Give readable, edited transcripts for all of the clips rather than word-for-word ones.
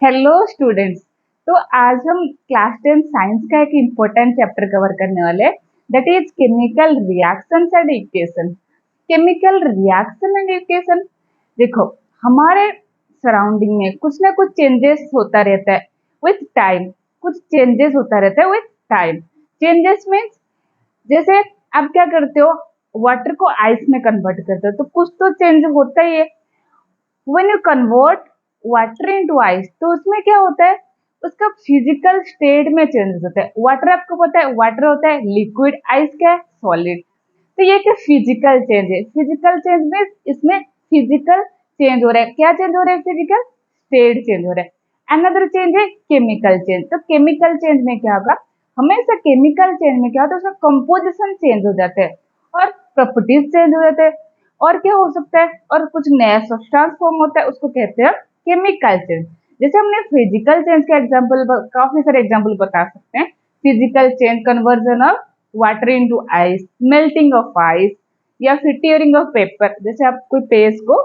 Hello students. तो आज हम क्लास 10 साइंस का एक इम्पोर्टेंट चैप्टर कवर करने वाले हैं, that is chemical reactions and equation. Chemical reaction and equation, देखो हमारे सराउंडिंग में कुछ ना कुछ चेंजेस होता रहता है विथ टाइम। कुछ चेंजेस होता रहता है विथ टाइम। चेंजेस मीन्स जैसे आप क्या करते हो, वाटर को आइस में कन्वर्ट करते हो तो कुछ तो चेंज होता ही है। When you convert water into ice तो उसमें क्या होता है, उसका फिजिकल स्टेट में चेंजेस होता है। वाटर आपको पता है, वाटर होता है लिक्विड, आइस क्या है, सॉलिड। तो ये क्या फिजिकल चेंज है। फिजिकल चेंज में इसमें फिजिकल चेंज हो रहा है। क्या चेंज हो रहा है? फिजिकल स्टेट चेंज हो रहा है। अनदर चेंज है केमिकल चेंज। तो केमिकल चेंज में क्या होगा, हमेशा केमिकल चेंज में क्या होता है, उसका कंपोजिशन चेंज हो जाता है और प्रॉपर्टीज चेंज हो जाते हैं। और क्या हो सकता है, और कुछ नया सब्सटेंस फॉर्म होता है, उसको कहते हैं केमिकल चेंज। जैसे हमने फिजिकल चेंज का एग्जांपल, काफी सारे एग्जांपल बता सकते हैं। Physical change, conversion of water into ice, melting of ice, या फिर टियरिंग ऑफ पेपर। जैसे आप कोई पेज को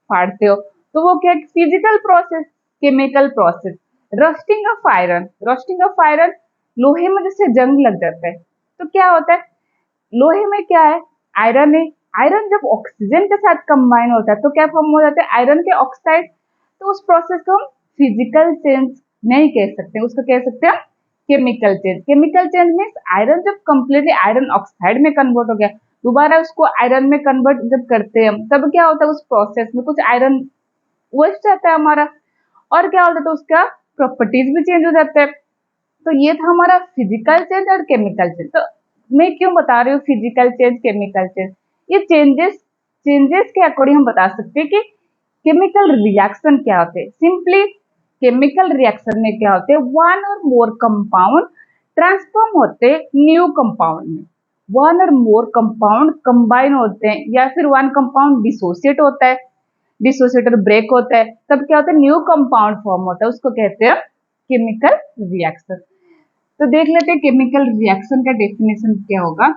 फाड़ते हो तो वो क्या, physical process, chemical process. Rusting of iron, rusting of iron, लोहे में जैसे जंग लग जाता है तो क्या होता है, लोहे में क्या है, आयरन है। आयरन जब ऑक्सीजन के साथ कंबाइन होता है तो क्या फॉर्म हो जाता है, आयरन के ऑक्साइड। तो उस प्रोसेस को हम फिजिकल चेंज नहीं कह सकते, उसको कह सकते हैं chemical change. Chemical change means iron जब कंप्लीटली आयरन ऑक्साइड में कन्वर्ट हो गया, दोबारा उसको आयरन में कन्वर्ट जब करते हैं हम, तब क्या होता है, उस प्रोसेस में कुछ आयरन वेस्ट जाता है हमारा। और क्या होता है, तो उसका प्रॉपर्टीज भी चेंज हो जाता है। तो ये था हमारा फिजिकल चेंज और केमिकल चेंज। तो मैं क्यों बता रही हूँ फिजिकल चेंज, केमिकल चेंज, ये चेंजेस चेंजेस के अकॉर्डिंग हम बता सकते हैं कि केमिकल रिएक्शन क्या होते हैं। सिंपली केमिकल रिएक्शन में क्या होते हैं, वन और मोर कंपाउंड ट्रांसफॉर्म होते हैं न्यू कंपाउंड में। वन और मोर कंपाउंड कंबाइन होते हैं, या फिर वन कंपाउंड डिसोसिएट होता है, डिसोसिएटर ब्रेक होता है, तब क्या होता है, न्यू कंपाउंड फॉर्म होता है, उसको कहते हैं केमिकल रिएक्शन। तो देख लेते हैं केमिकल रिएक्शन का डेफिनेशन क्या होगा।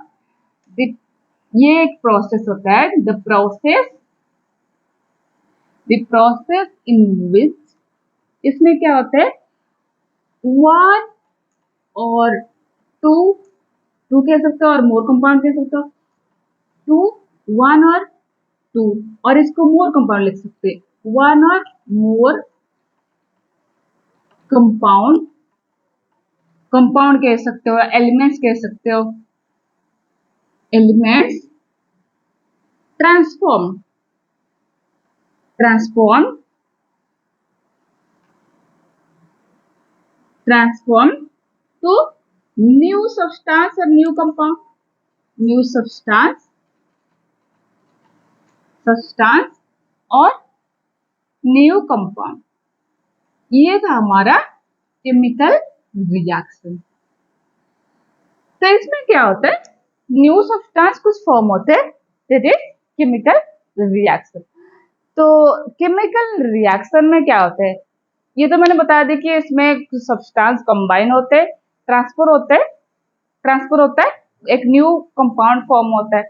ये एक प्रोसेस होता है, द प्रोसेस इन विच, इसमें क्या होता है, वन और टू, टू कह सकते हो और मोर कंपाउंड कह सकते हो, टू, वन और टू, और इसको मोर कंपाउंड लिख सकते हैं, वन और मोर कंपाउंड, कंपाउंड कह सकते हो, एलिमेंट्स कह सकते हो, elements transform, transform transform to new substance और न्यू कंपाउंड, न्यू सब्सटेंस और न्यू कंपाउंड। ये था हमारा केमिकल रिएक्शन। तो इसमें क्या होता है, न्यू सब्सटेंस कुछ फॉर्म होते हैं, दैट इज केमिकल रिएक्शन। तो केमिकल रिएक्शन में क्या होता है, ये तो मैंने बता दी कि इसमें सब्सटेंस कंबाइन होते हैं, ट्रांसफर होते हैं, ट्रांसफर होता है, एक न्यू कंपाउंड फॉर्म होता है।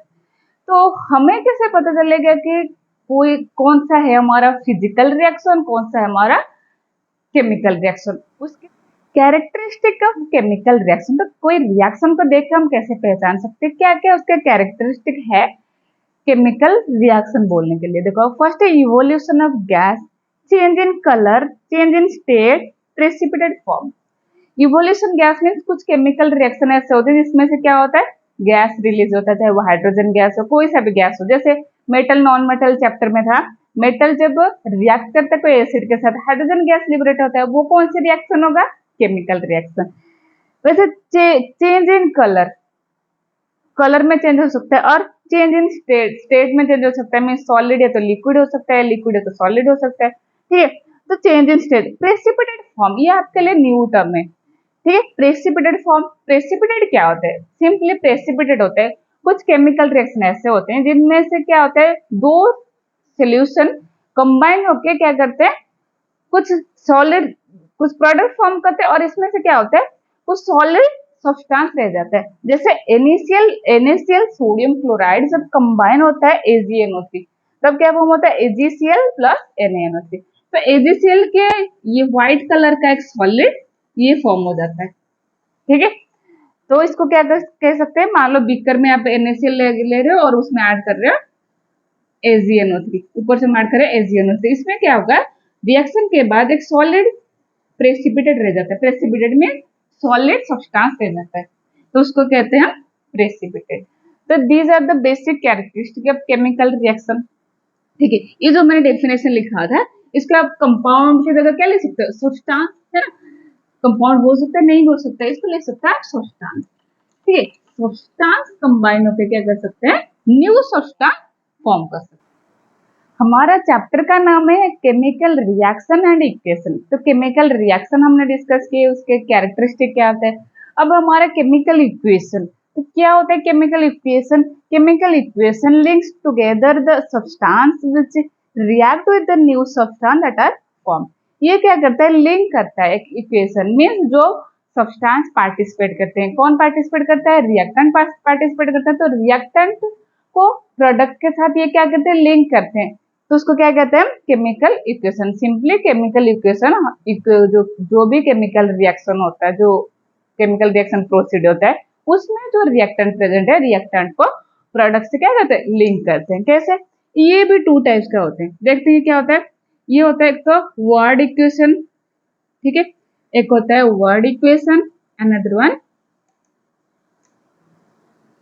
तो हमें कैसे पता चलेगा कि कोई कौन सा है हमारा फिजिकल रिएक्शन, कौन सा है हमारा केमिकल रिएक्शन। उसके कैरेक्टरिस्टिक ऑफ केमिकल रिएक्शन, तो कोई रिएक्शन को देख के हम कैसे पहचान सकते हैं, क्या क्या उसके कैरेक्टरिस्टिक है केमिकल रिएक्शन बोलने के लिए। देखो फर्स्ट है evolution of gas, change in colour, change in state, precipitate form. Evolution gas means कुछ केमिकल रिएक्शन ऐसे होते हैं जिसमें से क्या होता है, गैस रिलीज होता है, चाहे वो हाइड्रोजन गैस हो, कोई सा भी गैस हो। जैसे मेटल नॉन मेटल चैप्टर में था, मेटल जब रिएक्ट करता है कोई एसिड के साथ, हाइड्रोजन गैस लिबरेट होता है, वो कौन सी रिएक्शन होगा, केमिकल रिएक्शन। वैसे चेंज इन कलर, कलर में चेंज हो सकता है, और चेंज इन स्टेट, स्टेट में चेंज हो सकता है, मीन सॉलिड है तो लिक्विड हो सकता है, लिक्विड है तो सॉलिड हो सकता है, ठीक है। तो change in state, precipitate form, ये आपके लिए न्यू टर्म है, ठीक है। प्रेसिपिटेट फॉर्म, प्रेसिपिटेट क्या होता है, सिंपली प्रेसिपिटेट होता है, कुछ केमिकल रिएक्शन ऐसे होते हैं जिनमें से क्या होता है, दो सोल्यूशन कंबाइन होके क्या करते हैं, कुछ सॉलिड, कुछ प्रोडक्ट फॉर्म करते हैं, और इसमें से क्या होता है, कुछ सॉलिड सब्सटेंस रह जाता है। जैसे NaCl सोडियम क्लोराइड जब कंबाइन होता है AgNO3, तब क्या फॉर्म होता है, AgCl प्लस NaNO3। तो एजीसीएल के ये व्हाइट कलर का एक सॉलिड ये फॉर्म हो जाता है, ठीक है। तो इसको क्या कह सकते हैं, मान लो बीकर में आप NaCl ले रहे हो और उसमें ऐड कर रहे हो AgNO3, ऊपर से ऐड कर रहे हो AgNO3, इसमें क्या होगा, रिएक्शन के बाद एक सॉलिड प्रेसिपिटेट रह जाता है, प्रेसिपिटेट में सॉलिड सब्सटेंस रह जाता है, तो उसको कहते हैं प्रेसिपिटेट। तो these are the basic characteristic of chemical reaction, ठीक है। ये जो मैंने डेफिनेशन लिखा था, इसका आप कंपाउंड की जगह क्या ले सकते हो, सब्सटेंस, है ना, कंपाउंड बोल सकते हैं, नहीं बोल सकते, इसको ले सकता है सब्सटेंस, ठीक है। सब्सटेंस कंबाइन होकर क्या कर सकते हैं, न्यू सब्सटेंस फॉर्म कर सकते हैं। हमारा चैप्टर का नाम है केमिकल रिएक्शन एंड इक्वेशन। तो केमिकल रिएक्शन हमने डिस्कस किए, उसके कैरेक्टरिस्टिक क्या होते हैं। अब हमारा केमिकल इक्वेशन, तो क्या होता है chemical equation, chemical equation links together the substance which react with the new substance that are form. ये क्या करता है, लिंक करता है, एक इक्वेशन मींस जो सब्सटेंस पार्टिसिपेट करते हैं, कौन पार्टिसिपेट करता है, रिएक्टेंट पार्टिसिपेट करता है, तो रिएक्टेंट को प्रोडक्ट के साथ ये क्या करते हैं, लिंक करते हैं, तो उसको क्या कहते हैं, chemical equation. Simply chemical equation जो भी केमिकल रिएक्शन होता है, जो केमिकल रिएक्शन प्रोसीड होता है, उसमें जो रिएक्टेंट प्रेजेंट है, रिएक्टेंट को प्रोडक्ट से क्या करते हैं, लिंक करते हैं। कैसे, ये भी टू टाइप्स का होते हैं, देखते हैं क्या होता है। ये होता है एक तो वर्ड इक्वेशन, ठीक है, एक होता है वर्ड इक्वेशन, अनदर वन,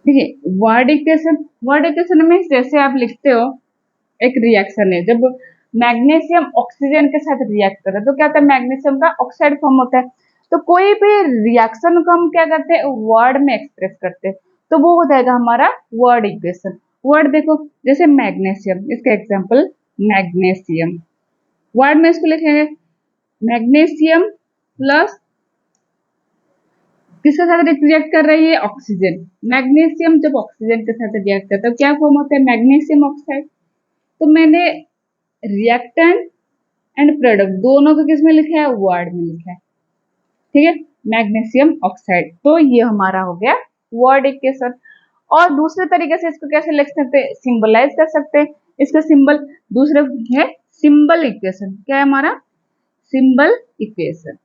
ठीक है, वर्ड इक्वेशन। वर्ड इक्वेशन में जैसे आप लिखते हो, एक रिएक्शन है, जब मैग्नीशियम ऑक्सीजन के साथ रिएक्ट करे तो क्या होता है, मैग्नीशियम का ऑक्साइड फॉर्म होता है। तो कोई भी रिएक्शन को हम क्या करते हैं, वर्ड में एक्सप्रेस करते हैं, तो वो हो जाएगा हमारा वर्ड इक्वेशन। वर्ड देखो, जैसे मैग्नीशियम, इसका एग्जांपल मैग्नीशियम, वर्ड में इसको लिखेंगे मैग्नीशियम प्लस किसके साथ रिएक्ट कर रही है, ऑक्सीजन। मैग्नीशियम जब ऑक्सीजन के साथ रिएक्ट करता है तो क्या फॉर्म होता है, मैग्नीशियम ऑक्साइड। तो मैंने रिएक्टेंट एंड प्रोडक्ट दोनों को किस में लिखा है, वर्ड में लिखा है, ठीक है, मैग्नीशियम ऑक्साइड। तो ये हमारा हो गया वर्ड इक्वेशन। और दूसरे तरीके से इसको कैसे लिख सकते हैं, सिंबलाइज कर सकते हैं, इसका सिंबल दूसरे है सिंबल इक्वेशन। क्या है हमारा, symbol equation.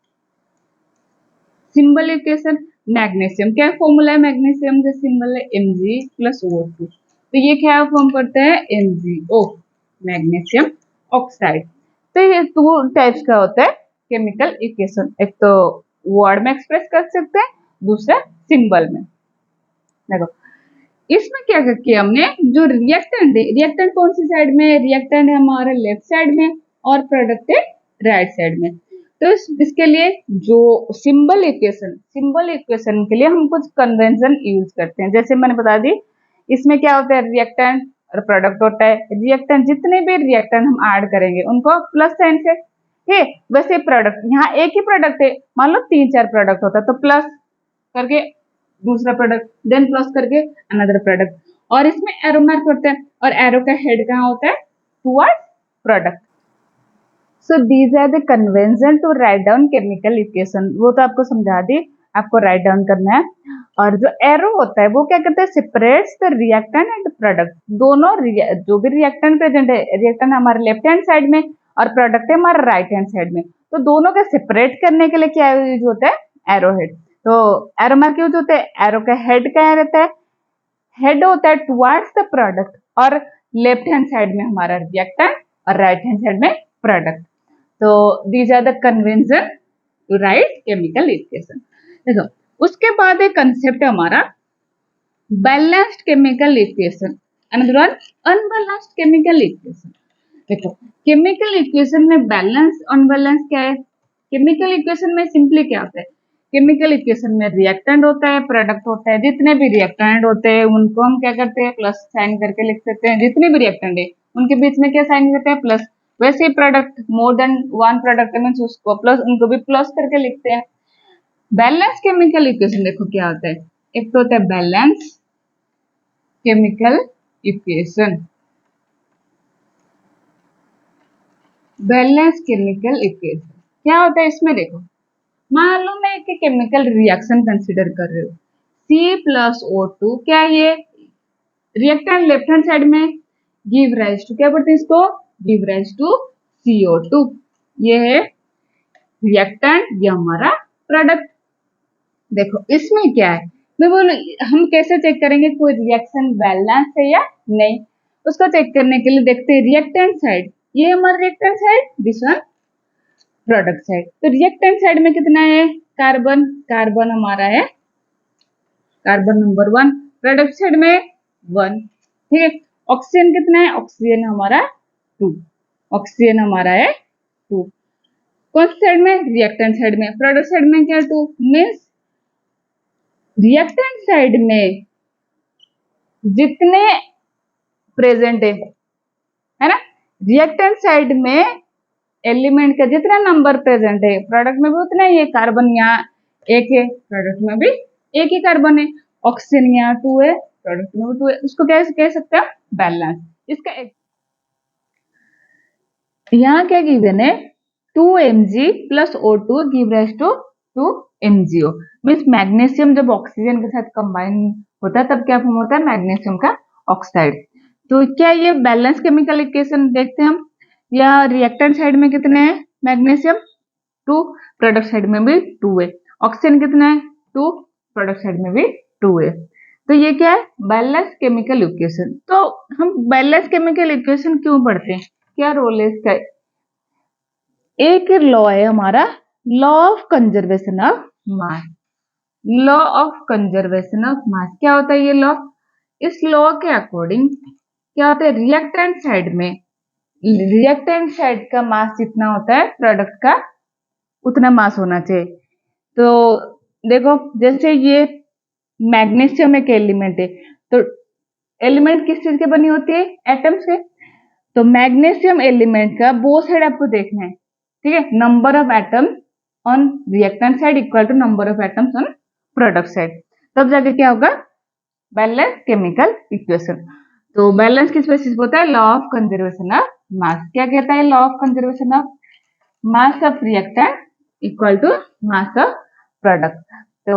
Symbol equation, magnesium क्या फॉर्मूला है, मैग्नीशियम का सिंबल है Mg प्लस O2, तो ये क्या फॉर्म करता है, MgO, मैग्नीशियम ऑक्साइड। तो ये टू टाइप्स का होता है केमिकल इक्वेशन, एक तो वर्ड में एक्सप्रेस कर सकते हैं, दूसरा सिंबल में। देखो इसमें क्या किया हमने, जो रिएक्टेंट है, रिएक्टेंट कौन सी साइड में है, रिएक्टेंट है हमारा लेफ्ट साइड में और प्रोडक्ट है राइट साइड में। तो इसके लिए जो सिंबल इक्वेशन के लिए हम कुछ कन्वेंशन यूज करते हैं, जैसे मैंने बता दी, इसमें क्या होता है, रिएक्टेंट और प्रोडक्ट होता है। रिएक्टेंट, जितने भी रिएक्टेंट हम ऐड करेंगे उनको प्लस साइन से, है, वैसे प्रोडक्ट, यहाँ एक ही प्रोडक्ट है, मान लो 3-4 प्रोडक्ट होता है तो प्लस करके दूसरा प्रोडक्ट, देन प्लस करके अनदर प्रोडक्ट, और इसमें एरो मार्क होता है, और एरो का हेड कहाँ होता है, towards product. So these are the convention to write down chemical equation. वो तो आपको समझा दी, आपको राइट डाउन करना है। और जो एरो होता है वो क्या करता है, separates the reactant and product. दोनों जो भी रिएक्टेंट प्रेजेंट है, रिएक्टेंट हमारे लेफ्ट हैंड साइड में और प्रोडक्ट है हमारे राइट हैंड साइड में, तो दोनों का सेपरेट करने के लिए क्या यूज होता है, एरो हेड। तो एरो मार्क यूज होता है, एरो का हेड क्या रहता है, हेड होता है टुवर्ड्स द प्रोडक्ट, और लेफ्ट हैंड साइड में हमारा रिएक्टेंट और राइट हैंड साइड में प्रोडक्ट। तो these are the convention to write chemical equation. देखो उसके बाद एक कंसेप्ट है हमारा balanced chemical equation, another one unbalanced chemical equation. देखो केमिकल इक्वेशन में बैलेंस अनबैलेंस क्या है, केमिकल इक्वेशन में सिंपली क्या होता है, केमिकल इक्वेशन में रिएक्टेंट होता है, प्रोडक्ट होता है, जितने भी रिएक्टेंट होते हैं उनको हम क्या करते हैं, प्लस साइन करके लिख सकते हैं, जितने भी रिएक्टेंट है उनके बीच में क्या साइन करते हैं, प्लस। वैसे product more than one product means उसको प्लस, उनको भी प्लस करके लिखते हैं। बैलेंस केमिकल इक्वेशन देखो क्या होता है, एक तो होता है balance chemical equation, balance chemical equation क्या होता है, इसमें देखो मान लो मैं एक केमिकल रिएक्शन कंसिडर कर रही हूँ, C+O2, क्या ये रिएक्टेंट लेफ्ट हैंड साइड में गिव राइज टू क्या बोलते हैं इसको, गिव राइज टू CO2, ये है रिएक्टेंट, ये हमारा प्रोडक्ट। देखो इसमें क्या है, मैं बोलूं हम कैसे चेक करेंगे कोई रिएक्शन बैलेंस है या नहीं। उसको चेक करने के लिए देखते हैं रिएक्टेंट साइड, ये हमारा reactant side, this one product side. तो रिएक्टेंट साइड में कितना है, कार्बन, कार्बन हमारा है कार्बन नंबर 1, प्रोडक्ट साइड में 1, ठीक है। ऑक्सीजन कितना है, ऑक्सीजन हमारा 2, ऑक्सीजन हमारा है 2। कौन सी साइड में, रिएक्टेंट साइड में। प्रोडक्ट साइड में क्या 2, मीन्स रिएक्टेंट साइड में जितने प्रेजेंट है ना, रिएक्टेंट साइड में एलिमेंट का जितना नंबर प्रेजेंट है प्रोडक्ट में भी उतना ही है। कार्बन यहाँ 1 है, प्रोडक्ट में भी 1 ही कार्बन है। ऑक्सीजन यहाँ 2 है, प्रोडक्ट में भी 2 है। उसको क्या कह सकते हैं, बैलेंस। इसका यहाँ क्या गिवन है, 2 mg plus O2 give rise to 2 MgO। Means magnesium जब ऑक्सीजन के साथ कंबाइन होता है तब क्या फॉर्म होता है, मैग्नीशियम का ऑक्साइड। तो क्या ये बैलेंस केमिकल इक्वेशन देखते हैं हम। या रिएक्टेंट साइड में कितने हैं, मैग्नीशियम 2, प्रोडक्ट साइड में भी 2 है। ऑक्सीजन कितना है 2, प्रोडक्ट साइड में भी 2 है। तो ये क्या है, बैलेंस केमिकल इक्वेशन। तो हम बैलेंस केमिकल इक्वेशन क्यों पढ़ते हैं, क्या रोल है इसका। एक लॉ है हमारा, law of conservation of mass. Law of conservation of mass क्या होता है ये लॉ। इस लॉ के अकॉर्डिंग क्या होता है, रिएक्टेंट साइड में, रिएक्टेंट साइड का मास जितना होता है प्रोडक्ट का उतना मास होना चाहिए। तो देखो जैसे ये मैग्नीशियम एक एलिमेंट है, तो एलिमेंट किस चीज के बनी होती है, एटम्स के। तो मैग्नीशियम एलिमेंट का बोथ साइड आपको देखना है, ठीक है। Number of atom on reactant side equal to number of atoms on product side, तब जाके क्या होगा, बैलेंस केमिकल इक्वेशन। तो बैलेंस किस बेसिस पे होता है, law of conservation of mass. क्या कहता है, law of conservation of mass of reactant equal to mass of product. तो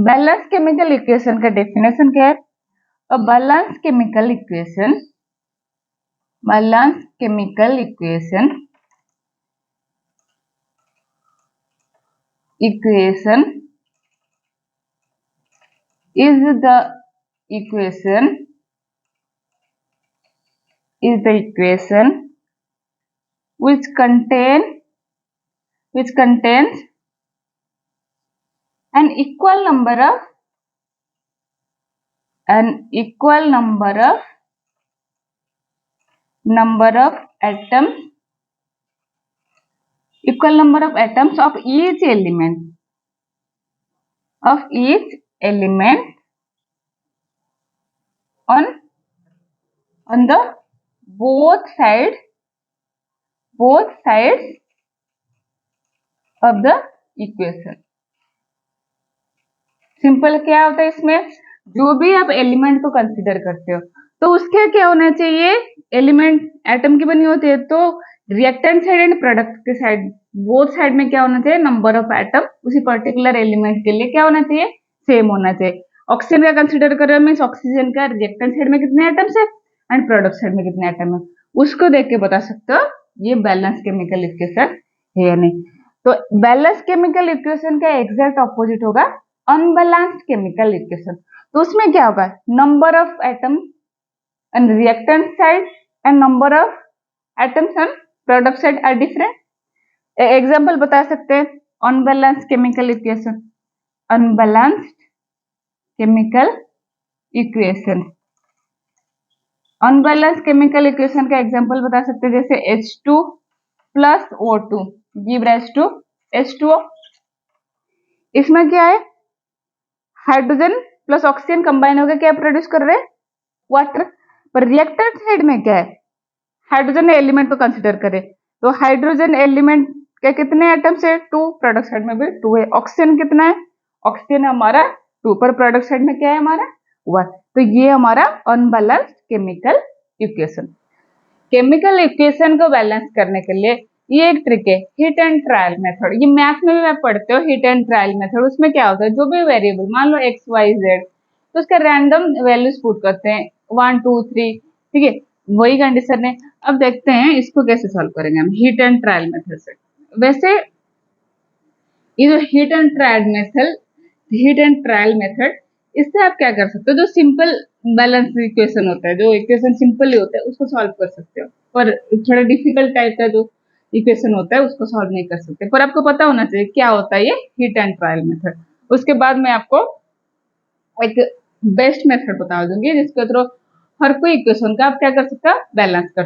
बैलेंस केमिकल इक्वेशन का डेफिनेशन क्या है, a balance chemical equation, balance chemical equation is the equation which contains an equal number of atoms of each element on the both sides of the equation। Simple क्या होता है इसमें, जो भी आप एलिमेंट को कंसीडर करते हो तो उसके क्या होना चाहिए, एलिमेंट एटम की बनी होती है, तो रिएक्टेंट साइड एंड प्रोडक्ट के साइड बोथ साइड में क्या होना चाहिए, नंबर ऑफ एटम उसी पर्टिकुलर एलिमेंट के लिए क्या होना चाहिए, सेम होना चाहिए। ऑक्सीजन का कंसीडर कर रहे हो मीन्स ऑक्सीजन का रिएक्टेंट साइड में कितने एटम्स है एंड प्रोडक्ट साइड में कितने एटम है, उसको देख के बता सकते हो ये बैलेंस केमिकल इक्वेशन है या नहीं। तो बैलेंस केमिकल इक्वेशन का एग्जैक्ट ऑपोजिट होगा अनबैलेंस्ड केमिकल इक्वेशन। तो उसमें क्या होगा, number of atom and reactant side and number of atoms and product side are different. Example बता सकते हैं unbalanced chemical equation, unbalanced chemical equation, unbalanced chemical equation का एग्जांपल बता सकते हैं जैसे H2 plus O2 give rise to H2O। इसमें क्या है, हाइड्रोजन प्लस ऑक्सीजन कंबाइन होकर क्या प्रोड्यूस कर रहे हैं, वाटर। पर रिएक्टेंट साइड में क्या है, हाइड्रोजन एलिमेंट को कंसीडर करें तो हाइड्रोजन एलिमेंट के कितने एटम्स है, 2, प्रोडक्ट साइड में भी 2 है। ऑक्सीजन कितना है, ऑक्सीजन हमारा 2, पर प्रोडक्ट साइड में क्या है हमारा 1। तो ये हमारा unbalanced chemical equation. Chemical equation को बैलेंस करने के लिए ये एक ट्रिक है, हिट एंड ट्रायल मेथड। ये मैथ में भी आप पढ़ते हो, हिट एंड ट्रायल मेथड। उसमें क्या होता है, जो भी वेरिएबल मान लो x y z, तो उसका रैंडम वैल्यूज पुट करते हैं 1 2 3, ठीक है, वही कंडीशन है। अब देखते हैं इसको कैसे सॉल्व करेंगे हम हिट एंड ट्रायल मेथड से। वैसे ये जो हीट एंड ट्रायल मेथड, इससे आप क्या कर सकते हो, जो सिंपल बैलेंस इक्वेशन होता है, जो इक्वेशन सिंपल ही होता है उसको सॉल्व कर सकते हो, पर थोड़ा डिफिकल्ट टाइप का जो इक्वेशन होता है उसको सॉल्व नहीं कर सकते। पर आपको पता होना चाहिए क्या होता है ये हीट एंड ट्रायल मेथड। उसके बाद मैं आपको एक बेस्ट मेथड बता दूंगी जिसके थ्रू हर कोई इक्वेशन का आप क्या कर सकते हो, बैलेंस कर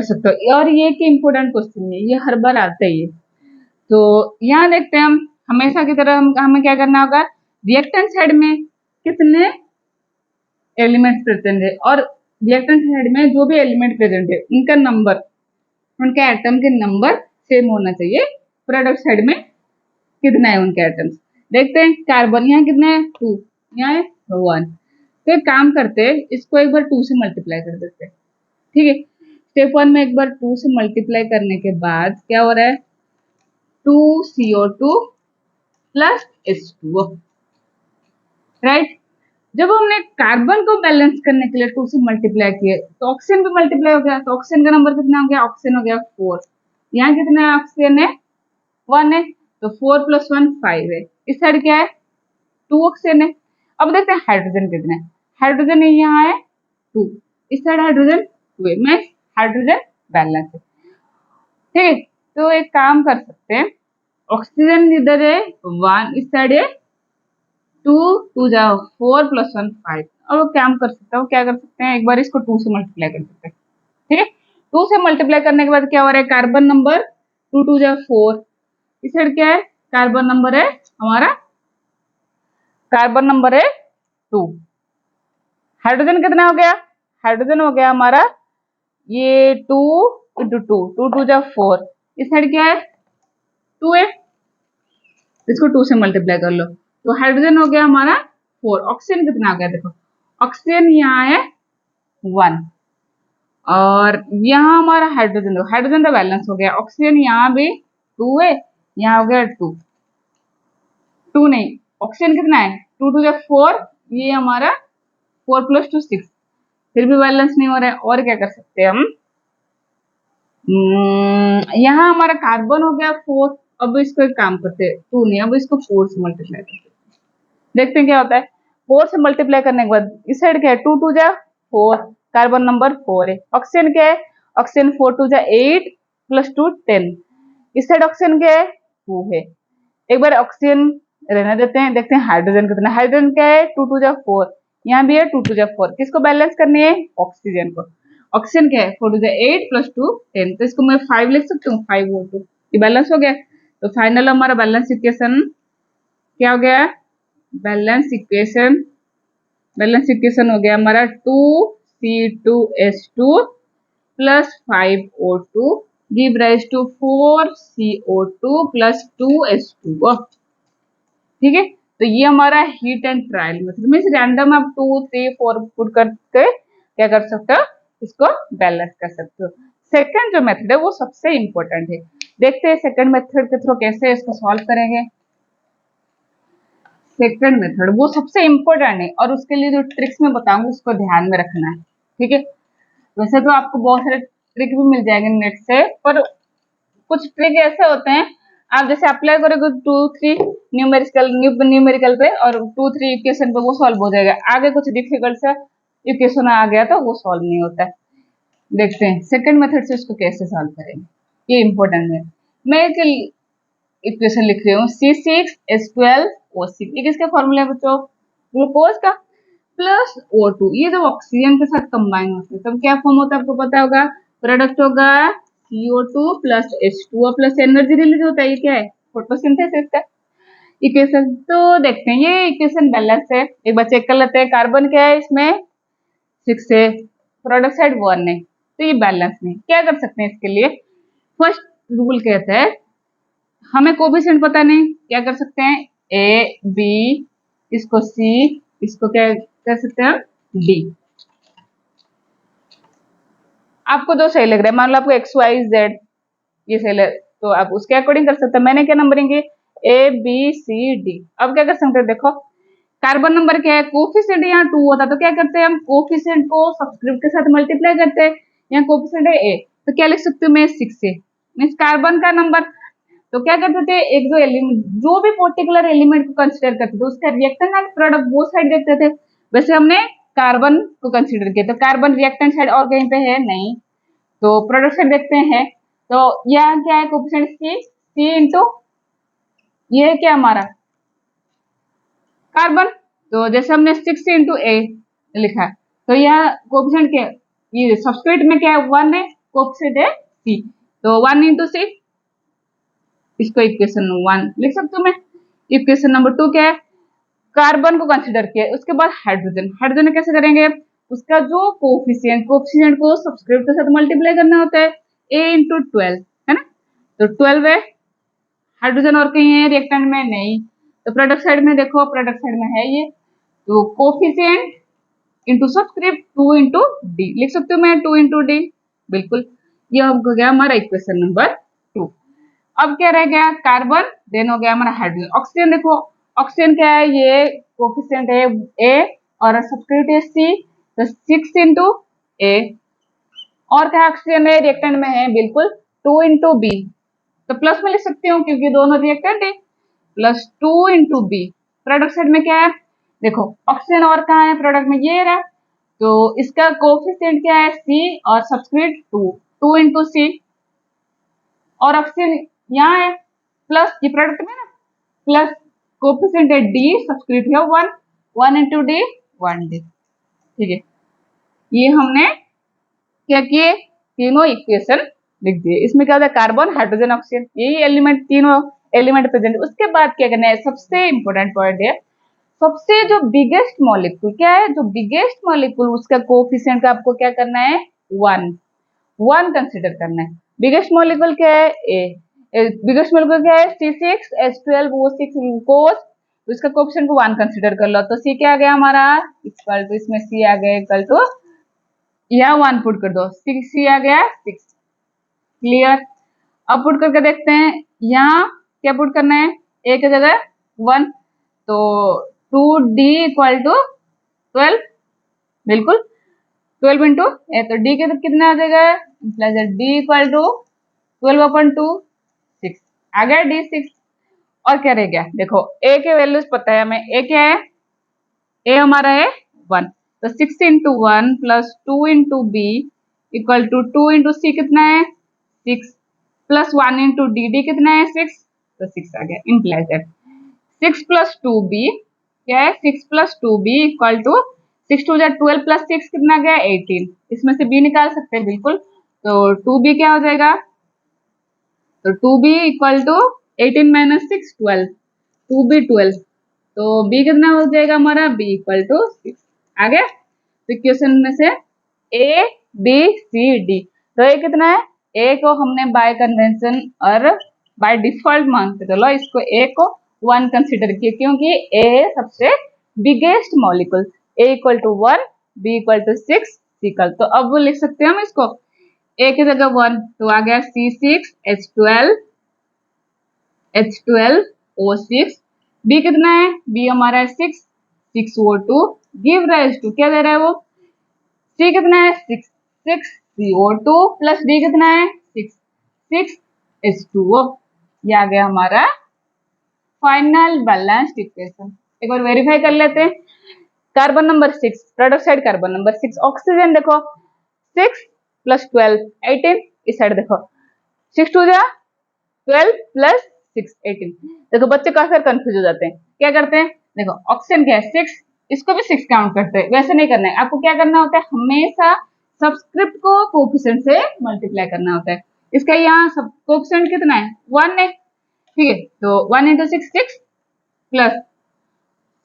सकते हो। और ये कि इंपॉर्टेंट क्वेश्चन है, ये हर बार आता ही है। तो यहाँ देखते हैं हम हमेशा की तरह हमें क्या करना होगा, रिएक्टेंट साइड में कितने एलिमेंट प्रेजेंट है, और रिएक्टेंट साइड में जो भी एलिमेंट प्रेजेंट है उनका नंबर, उनके एटम के नंबर सेम होना चाहिए। प्रोडक्ट साइड में कितना है उनके एटम्स, देखते हैं। कार्बन यहाँ कितना है 2, यहाँ है 1। तो एक काम करते हैं, इसको एक बार 2 से मल्टीप्लाई कर देते हैं, ठीक है। स्टेप 1 में एक बार 2 से मल्टीप्लाई करने के बाद क्या हो रहा है, 2CO2 प्लस H2O, राइट। जब हमने कार्बन को बैलेंस करने के लिए 2 से मल्टीप्लाई किए तो ऑक्सीजन भी मल्टीप्लाई हो गया, तो ऑक्सीजन का नंबर कितना हो गया, ऑक्सीजन हो गया 4। यहाँ कितना है, ऑक्सीजन है 1 है, तो 4 + 1 5 है। इस साइड क्या है, 2 ऑक्सीजन है। अब देखते हैं हाइड्रोजन कितना है, हाइड्रोजन यहाँ है 2, इस साइड हाइड्रोजन 2 है, मैं हाइड्रोजन बैलेंस है, ठीक है। तो एक काम कर सकते हैं, ऑक्सीजन इधर है 1, इस साइड है 2, 2 जाओ 4 + 1 5। और काम कर सकते हो, क्या कर सकते हैं, एक बार इसको 2 से मल्टीप्लाई कर सकते हैं, ठीक है। 2 से मल्टीप्लाई करने के बाद क्या हो रहा है, कार्बन नंबर 2 2 जाओ 4, इस साइड क्या है, कार्बन नंबर है हमारा, कार्बन नंबर है 2। हाइड्रोजन कितना हो गया, हाइड्रोजन हो गया हमारा ये 2 × 2, 2 2 जाओ 4, इस साइड क्या है 2 है, इसको 2 से मल्टीप्लाई कर लो, तो हाइड्रोजन हो गया हमारा 4। ऑक्सीजन कितना हो गया, देखो ऑक्सीजन यहाँ है 1, और यहाँ हमारा हाइड्रोजन, हाइड्रोजन तो बैलेंस हो गया, ऑक्सीजन यहाँ भी 2 है, यहाँ हो गया 2, 2 नहीं, ऑक्सीजन कितना है 2 2 4, ये हमारा 4 + 2 6, फिर भी बैलेंस नहीं हो रहा है। और क्या कर सकते हैं हम, यहाँ हमारा कार्बन हो गया 4, अब इसको एक काम करते हैं, 2 नहीं, अब इसको 4 से मल्टीप्लाई करते हैं, देखते हैं क्या होता है। 4 से मल्टीप्लाई करने के बाद इस साइड क्या है, 2 2 जा 4, कार्बन नंबर 4 है। ऑक्सीजन क्या है, ऑक्सीजन 4 2 जा 8 + 2 10, इस साइड ऑक्सीजन क्या है 2 है। एक बार ऑक्सीजन रहने देते हैं, देखते हैं हाइड्रोजन कितना, हाइड्रोजन क्या है 2 2 जा 4, यहाँ भी है 2 2 जा 4, किसको बैलेंस करनी है, ऑक्सीजन को। ऑक्सीजन क्या है 4 2 जा 8 + 2 10, तो इसको मैं 5 लिख सकती हूँ, 5 और 2, ये बैलेंस हो गया। तो फाइनल हमारा बैलेंस इक्वेशन क्या हो गया, बैलेंस इक्वेशन हो गया हमारा 2C2H2 + 5O2 give rise to 4CO2 + 2H2O, ठीक है। तो ये हमारा heat and trial method, means random आप 2 3 4 पुट करके क्या कर सकते हो, इसको बैलेंस कर सकते हो। सेकंड जो मेथड है वो सबसे इंपॉर्टेंट है, देखते हैं सेकंड मेथड के थ्रू कैसे इसको सॉल्व करेंगे। सेकंड मेथड वो सबसे इंपॉर्टेंट है, और उसके लिए जो ट्रिक्स मैं बताऊंगी उसको ध्यान में रखना है, ठीक है। वैसे तो आपको बहुत सारे ट्रिक भी मिल जाएंगे नेट से, पर कुछ ट्रिक ऐसे होते हैं आप जैसे अप्लाई करोगे 2 3 न्यूमेरिकल पे और 2 3 इक्वेशन पे वो सॉल्व हो जाएगा, आगे कुछ डिफिकल्ट सा इक्वेशन आ गया तो वो सॉल्व नहीं होता है। देखते हैं सेकंड मेथड से उसको कैसे सॉल्व करेंगे, ये इंपॉर्टेंट है। मैं एक इक्वेशन लिख रही हूँ C6H12O6, ये किसका फॉर्मूला है बच्चों, ग्लूकोज का प्लस O2, ये जब ऑक्सीजन के साथ कंबाइन होते हैं तब क्या फॉर्म होता है आपको पता होगा, प्रोडक्ट होगा CO2 + H2O plus energy release होता है, ये क्या है फोटोसिंथेसिस का इक्वेशन। तो देखते हैं ये इक्वेशन बैलेंस है, एक बार चेक कर लेते हैं। कार्बन क्या है इसमें 6 है, प्रोडक्ट साइड 1 है, तो ये बैलेंस नहीं। क्या कर सकते हैं इसके लिए, फर्स्ट रूल कहता है हमें कोफिशिएंट पता नहीं, क्या कर सकते हैं A B, इसको C, इसको क्या कर सकते हैं D। आपको जो सही लग रहा है, मान लो आपको XYZ ये सही लग, तो आप उसके अकॉर्डिंग कर सकते हैं। मैंने क्या नंबरिंग की ABCD। अब क्या कर सकते हैं, देखो कार्बन नंबर क्या है, कोफिशिएंट यहाँ 2 होता तो क्या करते हैं हम कोफिशिएंट को सबस्क्रिप्ट के साथ मल्टीप्लाई करते हैं, यहाँ कोफिशिएंट है A, तो क्या लिख सकती हूँ मैं 6 से, मीन्स कार्बन का नंबर तो क्या करते थे, एक जो एलिमेंट, जो भी पर्टिकुलर एलिमेंट को कंसिडर करते थे उसका रिएक्टेंट एंड प्रोडक्ट वो साइड देखते थे। वैसे हमने कार्बन को कंसिडर किया, तो कार्बन रिएक्टेंट साइड और कहीं पे है नहीं, तो प्रोडक्ट साइड देखते हैं। तो यहाँ क्या है, कोएफिशिएंट सी इंटू ये है क्या हमारा कार्बन, तो जैसे हमने 6 इंटू ए लिखा है, तो यहाँ कोएफिशिएंट क्या, ये सब्सक्रिप्ट में क्या है 1 है, कोएफिशिएंट है सी, तो 1 इंटू सी, इसको इक्वेशन 1 लिख सकती हूँ मैं। इक्वेशन नंबर 2 क्या है, कार्बन को कंसिडर किया, उसके बाद हाइड्रोजन, हाइड्रोजन कैसे करेंगे, उसका जो कोएफिशिएंट को सब्सक्रिप्ट के साथ मल्टीप्लाई करना होता है, a इंटू 12 है ना, तो 12 है। हाइड्रोजन और कहीं है रिएक्टेंट में नहीं, तो प्रोडक्ट साइड में देखो, प्रोडक्ट साइड में है ये, तो coefficient into subscript 2 into D लिख सकती हूँ मैं, 2 इंटू डी, बिल्कुल। ये हो गया हमारा इक्वेशन नंबर 2। अब क्या रह गया, कार्बन, देन हो गया हमारा हाइड्रोजन। ऑक्सीजन देखो, ऑक्सीजन क्या है, ये कोएफिशिएंट है ए और सब्सक्रिप्ट है सी, तो 6 इंटू ए, और क्या ऑक्सीजन है रिएक्टेंट में है बिल्कुल, 2 इंटू बी, तो प्लस में लिख सकती हूँ क्योंकि दोनों रिएक्टेंट है, plus 2 into b. Product side में क्या है, देखो ऑक्सीजन और कहाँ है प्रोडक्ट में, ये रहा, तो इसका कोएफिशिएंट क्या है सी और सब्सक्रिप्ट 2 इंटू सी, और ऑक्सीजन यहाँ है प्लस, ये प्रोडक्ट में ना, प्लस कोएफिशिएंट है डी, सब्सक्रिप्ट है 1 इंटू डी 1 डी, ठीक है। ये हमने क्या किए, तीनों इक्वेशन लिख दिए। इसमें क्या होता है, कार्बन हाइड्रोजन ऑक्सीजन, यही एलिमेंट, तीनों एलिमेंट प्रेजेंट। उसके बाद क्या करना है, सबसे इंपॉर्टेंट पॉइंट है, सबसे जो बिगेस्ट मॉलिक्यूल क्या है, जो बिगेस्ट मॉलिक्यूल उसका कोएफिशिएंट का आपको क्या करना है, 1 कंसिडर करना है। बिगेस्ट मॉलिक्यूल क्या है, ए, बिगेस्ट मॉलिक्यूल क्या है C6H12O6 ग्लूकोज, तो इसका कोएफिशिएंट को 1 कंसिडर कर लो, तो सी क्या आ गया हमारा इक्वल टू, इसमें सी आ गया इक्वल टू, यहाँ 1 पुट कर दो, सी आ गया 6, क्लियर। अब पुट करके देखते हैं, यहाँ क्या पुट करना है, ए की जगह 1, तो 2d इक्वल टू 12, बिल्कुल 12 इंटू ए, तो डी के तो कितना आ जाएगा, डी इक्वल टू 12/2 6, आ गया डी 6। और क्या रह गया, देखो ए के वैल्यूज पता है हमें, ए क्या है, ए हमारा है 1, तो 6 into 1 plus 2 into B equal to 2 into C कितना है 6, प्लस 1 इंटू डी, डी कितना है 6, तो 6 आ गया, इम्प्लाइज दैट 6 प्लस 2b क्या है, 6 plus 2b equal to 6 2 12 plus 6 कितना गया 18, इसमें से b निकाल सकते हैं बिल्कुल, तो 2b क्या हो जाएगा, तो 2b equal to 18 minus 6 12, 2b 12, तो b कितना हो जाएगा हमारा, b इक्वल टू 6 आ गया। तो इक्वेशन में से a b c d, तो a कितना है, a को हमने बाय कन्वेंशन और बाय डिफॉल्ट मानते, चलो इसको a को 1 कंसिडर किए क्योंकि a सबसे biggest molecule, a equal to 1 b equal to 6 c equal, तो अब लिख सकते हैं हम इसको, a की जगह 1, तो आ गया C6H12O6, b कितना है, b हमारा है 6O2, गिव राइज टू क्या दे रहा है वो, c कितना है 6CO2 प्लस d कितना है 6H2O, ये आ गया हमारा फाइनल बैलेंस्ड इक्वेशन। एक बार वेरीफाई कर लेते हैं, carbon number 6, product side carbon number 6, oxygen देखो 6 प्लस 12 18, इस साइड देखो 6 2 12 प्लस 6 18, देखो बच्चे काफी कंफ्यूज हो जाते हैं, क्या करते हैं, देखो ऑक्सीजन क्या है 6, इसको भी 6 काउंट करते हैं, वैसे नहीं करना है, आपको क्या करना होता है, हमेशा सब्सक्रिप्ट को कोएफिशिएंट से मल्टीप्लाई करना होता है। इसका यहाँ सब कोएफिशिएंट कितना है 1 है, ठीक है, तो 1 into 6 6 plus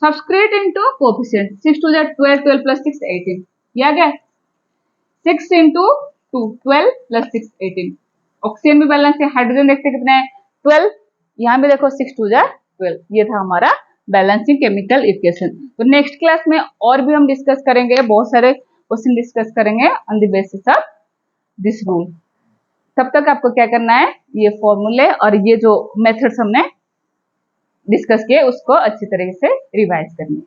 subscript into coefficient 6 2 12 12 plus 6 18, ये आ गया 6 इंटू 2 12 प्लस 6 18। ऑक्सीजन भी बैलेंस है, हाइड्रोजन देखते कितना है 12, यहाँ भी देखो 6 2 12, ये था हमारा बैलेंसिंग केमिकल इक्वेशन। तो नेक्स्ट क्लास में और भी हम डिस्कस करेंगे, बहुत सारे क्वेश्चन डिस्कस करेंगे on the basis of this rule. तब तक आपको क्या करना है, ये फॉर्मूले और ये जो मेथड्स हमने डिस्कस किए उसको अच्छी तरीके से रिवाइज करनी है।